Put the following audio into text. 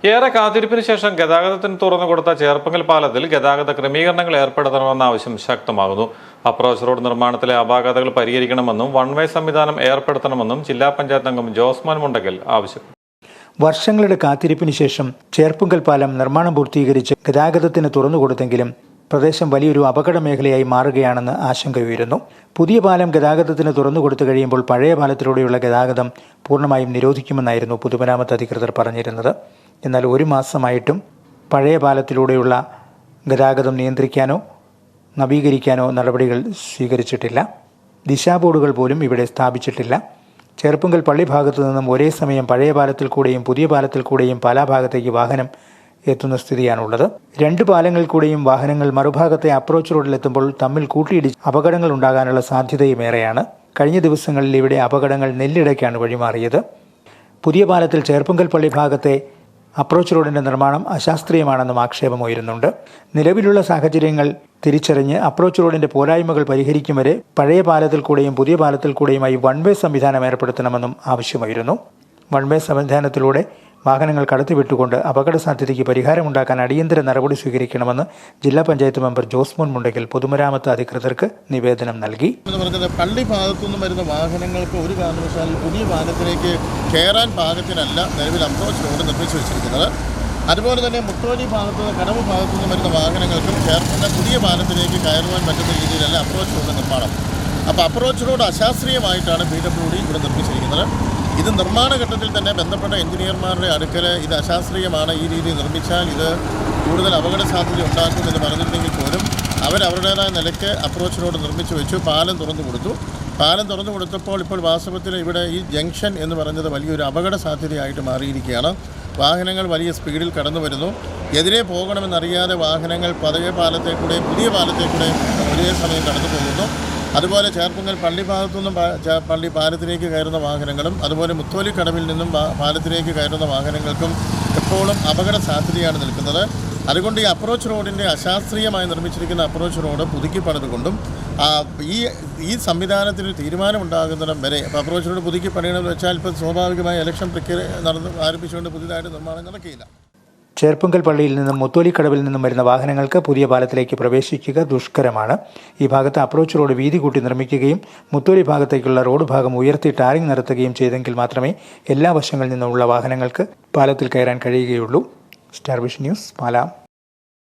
ഏറെ കാത്തിരിപ്പിന് ശേഷം ഗതാഗതത്തിന് തുറന്നുകൊടുത്ത ചേർപ്പങ്കൽ പാലത്തിൽ ഗതാഗത ക്രമീകരണങ്ങൾ ഏർപ്പെടുത്തണമെന്ന ആവശ്യം ശക്തമാകുന്നു. അപ്രോച്ച് റോഡ് നിർമ്മാണത്തിലെ അപാകതകൾ പരിഹരിക്കണമെന്നും വൺ വേ സംവിധാനം ഏർപ്പെടുത്തണമെന്നും ജില്ലാ പഞ്ചായത്ത് അംഗം ജോസ്മോൻ മുണ്ടക്കൽ ആവശ്യപ്പെട്ടു. വർഷങ്ങളുടെ കാത്തിരിപ്പിന് ശേഷം ചേർപ്പങ്കൽ പാലം നിർമ്മാണം പൂർത്തീകരിച്ച് ഗതാഗതത്തിന് തുറന്നുകൊടുത്തെങ്കിലും പ്രദേശം വലിയൊരു അപകട മേഖലയായി മാറുകയാണെന്ന് ആശങ്കയുയരുന്നു. പുതിയ പാലം ഗതാഗതത്തിന് തുറന്നുകൊടുത്തു കഴിയുമ്പോൾ പഴയ പാലത്തിലൂടെയുള്ള ഗതാഗതം പൂർണ്ണമായും നിരോധിക്കുമെന്നായിരുന്നു പൊതുമരാമത്ത് അധികൃതർ പറഞ്ഞിരുന്നത്. എന്നാൽ ഒരു മാസമായിട്ടും പഴയ പാലത്തിലൂടെയുള്ള ഗതാഗതം നിയന്ത്രിക്കാനോ നവീകരിക്കാനോ നടപടികൾ സ്വീകരിച്ചിട്ടില്ല. ദിശാബോർഡുകൾ പോലും ഇവിടെ സ്ഥാപിച്ചിട്ടില്ല. ചേർപ്പങ്കൽ പള്ളി ഭാഗത്തു നിന്നും ഒരേ സമയം പഴയ പാലത്തിൽ കൂടെയും പുതിയ പാലത്തിൽ കൂടെയും പാലാ ഭാഗത്തേക്ക് വാഹനം എത്തുന്ന സ്ഥിതിയാണുള്ളത്. രണ്ട് പാലങ്ങളിൽ കൂടെയും വാഹനങ്ങൾ മറുഭാഗത്തെ അപ്രോച്ച് റോഡിലെത്തുമ്പോൾ തമ്മിൽ കൂട്ടിയിടിച്ച് അപകടങ്ങൾ ഉണ്ടാകാനുള്ള സാധ്യതയും ഏറെയാണ്. കഴിഞ്ഞ ദിവസങ്ങളിൽ ഇവിടെ അപകടങ്ങൾ നെല്ലിടയ്ക്കാണ് വഴിമാറിയത്. പുതിയ പാലത്തിൽ ചേർപ്പങ്കൽ പള്ളി ഭാഗത്തെ അപ്രോച്ച് റോഡിന്റെ നിർമ്മാണം അശാസ്ത്രീയമാണെന്നും ആക്ഷേപമുയരുന്നുണ്ട്. നിലവിലുള്ള സാഹചര്യങ്ങൾ തിരിച്ചറിഞ്ഞ് അപ്രോച്ച് റോഡിന്റെ പോരായ്മകൾ പരിഹരിക്കും വരെ പഴയ പാലത്തിൽ കൂടെയും പുതിയ പാലത്തിൽ കൂടെയുമായി വൺ വേ സംവിധാനം ഏർപ്പെടുത്തണമെന്നും ആവശ്യമായിരുന്നു. വൺ വേ സംവിധാനത്തിലൂടെ വാഹനങ്ങൾ കടത്തിവിട്ടുകൊണ്ട് അപകട സാധ്യതയ്ക്ക് പരിഹാരമുണ്ടാക്കാൻ അടിയന്തര നടപടി സ്വീകരിക്കണമെന്ന് ജില്ലാ പഞ്ചായത്ത് മെമ്പർ ജോസ്മോൻ മുണ്ടക്കൽ പൊതുമരാമത്ത് അധികൃതർക്ക് നിവേദനം നൽകി. പള്ളി ഭാഗത്തുനിന്നും വരുന്ന വാഹനങ്ങൾക്ക് ഒരു കാരണവശാലും പുതിയ പാലത്തിലേക്ക് കയറാൻ പാകത്തിനല്ല നിലവിൽ അപ്രോച്ച് റോഡ് നിർമ്മിച്ചു വെച്ചിരിക്കുന്നത്. അതുപോലെ തന്നെ മുത്തോലി ഭാഗത്തുനിന്ന് കടവ് ഭാഗത്തുനിന്നും വരുന്ന വാഹനങ്ങൾക്കും ചേർക്കുന്ന പുതിയ പാലത്തിലേക്ക് കയറുവാൻ പറ്റുന്ന രീതിയിലല്ല അപ്രോച്ച് റോഡ് നിർമ്മാണം. അപ്പോൾ അപ്രോച്ച് റോഡ് അശാസ്ത്രീയമായിട്ടാണ് PWD ഇവിടെ നിർമ്മിച്ചിരിക്കുന്നത്. ഇത് നിർമ്മാണ ഘട്ടത്തിൽ തന്നെ ബന്ധപ്പെട്ട എഞ്ചിനീയർമാരുടെ അടുക്കൽ ഇത് അശാസ്ത്രീയമാണ്, ഈ രീതിയിൽ നിർമ്മിച്ചാൽ ഇത് കൂടുതൽ അപകട സാധ്യത ഉണ്ടാക്കുമെന്ന് പറഞ്ഞിട്ടുണ്ടെങ്കിൽ പോലും അവരുടേതായ നിലയ്ക്ക് അപ്രോച്ച് റോഡ് നിർമ്മിച്ചു വെച്ചു. പാലം തുറന്നു കൊടുത്തു. പാലം തുറന്നു കൊടുത്തപ്പോൾ ഇപ്പോൾ വാസ്തവത്തിൽ ഇവിടെ ഈ ജംഗ്ഷൻ എന്ന് പറയുന്നത് വലിയൊരു അപകട സാധ്യതയായിട്ട് മാറിയിരിക്കുകയാണ്. വാഹനങ്ങൾ വലിയ സ്പീഡിൽ കടന്നു വരുന്നു. എതിരെ പോകണമെന്നറിയാതെ വാഹനങ്ങൾ പഴയ പാലത്തേക്കൂടെയും പുതിയ പാലത്തേക്കൂടെയും ഒരേ സമയം കടന്നു പോകുന്നു. അതുപോലെ ചേർപ്പങ്കൽ പള്ളി ഭാഗത്തുനിന്നും പള്ളി പാലത്തിലേക്ക് കയറുന്ന വാഹനങ്ങളും അതുപോലെ മുത്തോലി കടവിൽ നിന്നും പാലത്തിലേക്ക് കയറുന്ന വാഹനങ്ങൾക്കും എപ്പോഴും അപകട സാധ്യതയാണ് നിൽക്കുന്നത്. അതുകൊണ്ട് ഈ അപ്രോച്ച് റോഡിൻ്റെ അശാസ്ത്രീയമായി നിർമ്മിച്ചിരിക്കുന്ന അപ്രോച്ച് റോഡ് പുതുക്കി പണിതുകൊണ്ടും ഈ സംവിധാനത്തിന് തീരുമാനമുണ്ടാകുന്നിടം വരെ ഇപ്പോൾ അപ്രോച്ച് റോഡ് പുതുക്കി പണിയണമെന്ന് വെച്ചാൽ ഇപ്പോൾ സ്വാഭാവികമായി ഇലക്ഷൻ പ്രക്രിയ ആരംഭിച്ചുകൊണ്ട് പുതിയതായിട്ട് നിർമ്മാണം നടക്കില്ല. ചേർപ്പങ്കൽ പള്ളിയിൽ നിന്നും മുത്തോലി കടവിൽ നിന്നും വരുന്ന വാഹനങ്ങൾക്ക് പുതിയ പാലത്തിലേക്ക് പ്രവേശിക്കുക ദുഷ്കരമാണ്. ഈ ഭാഗത്ത് അപ്രോച്ച് റോഡ് വീതി കൂട്ടി നിർമ്മിക്കുകയും മുത്തോലി ഭാഗത്തേക്കുള്ള റോഡ് ഭാഗം ഉയർത്തി ടാറിംഗ് നടത്തുകയും ചെയ്തെങ്കിൽ മാത്രമേ എല്ലാ വശങ്ങളിൽ നിന്നുമുള്ള വാഹനങ്ങൾക്ക് പാലത്തിൽ കയറാൻ കഴിയുകയുള്ളൂ. Star vision news, Pala.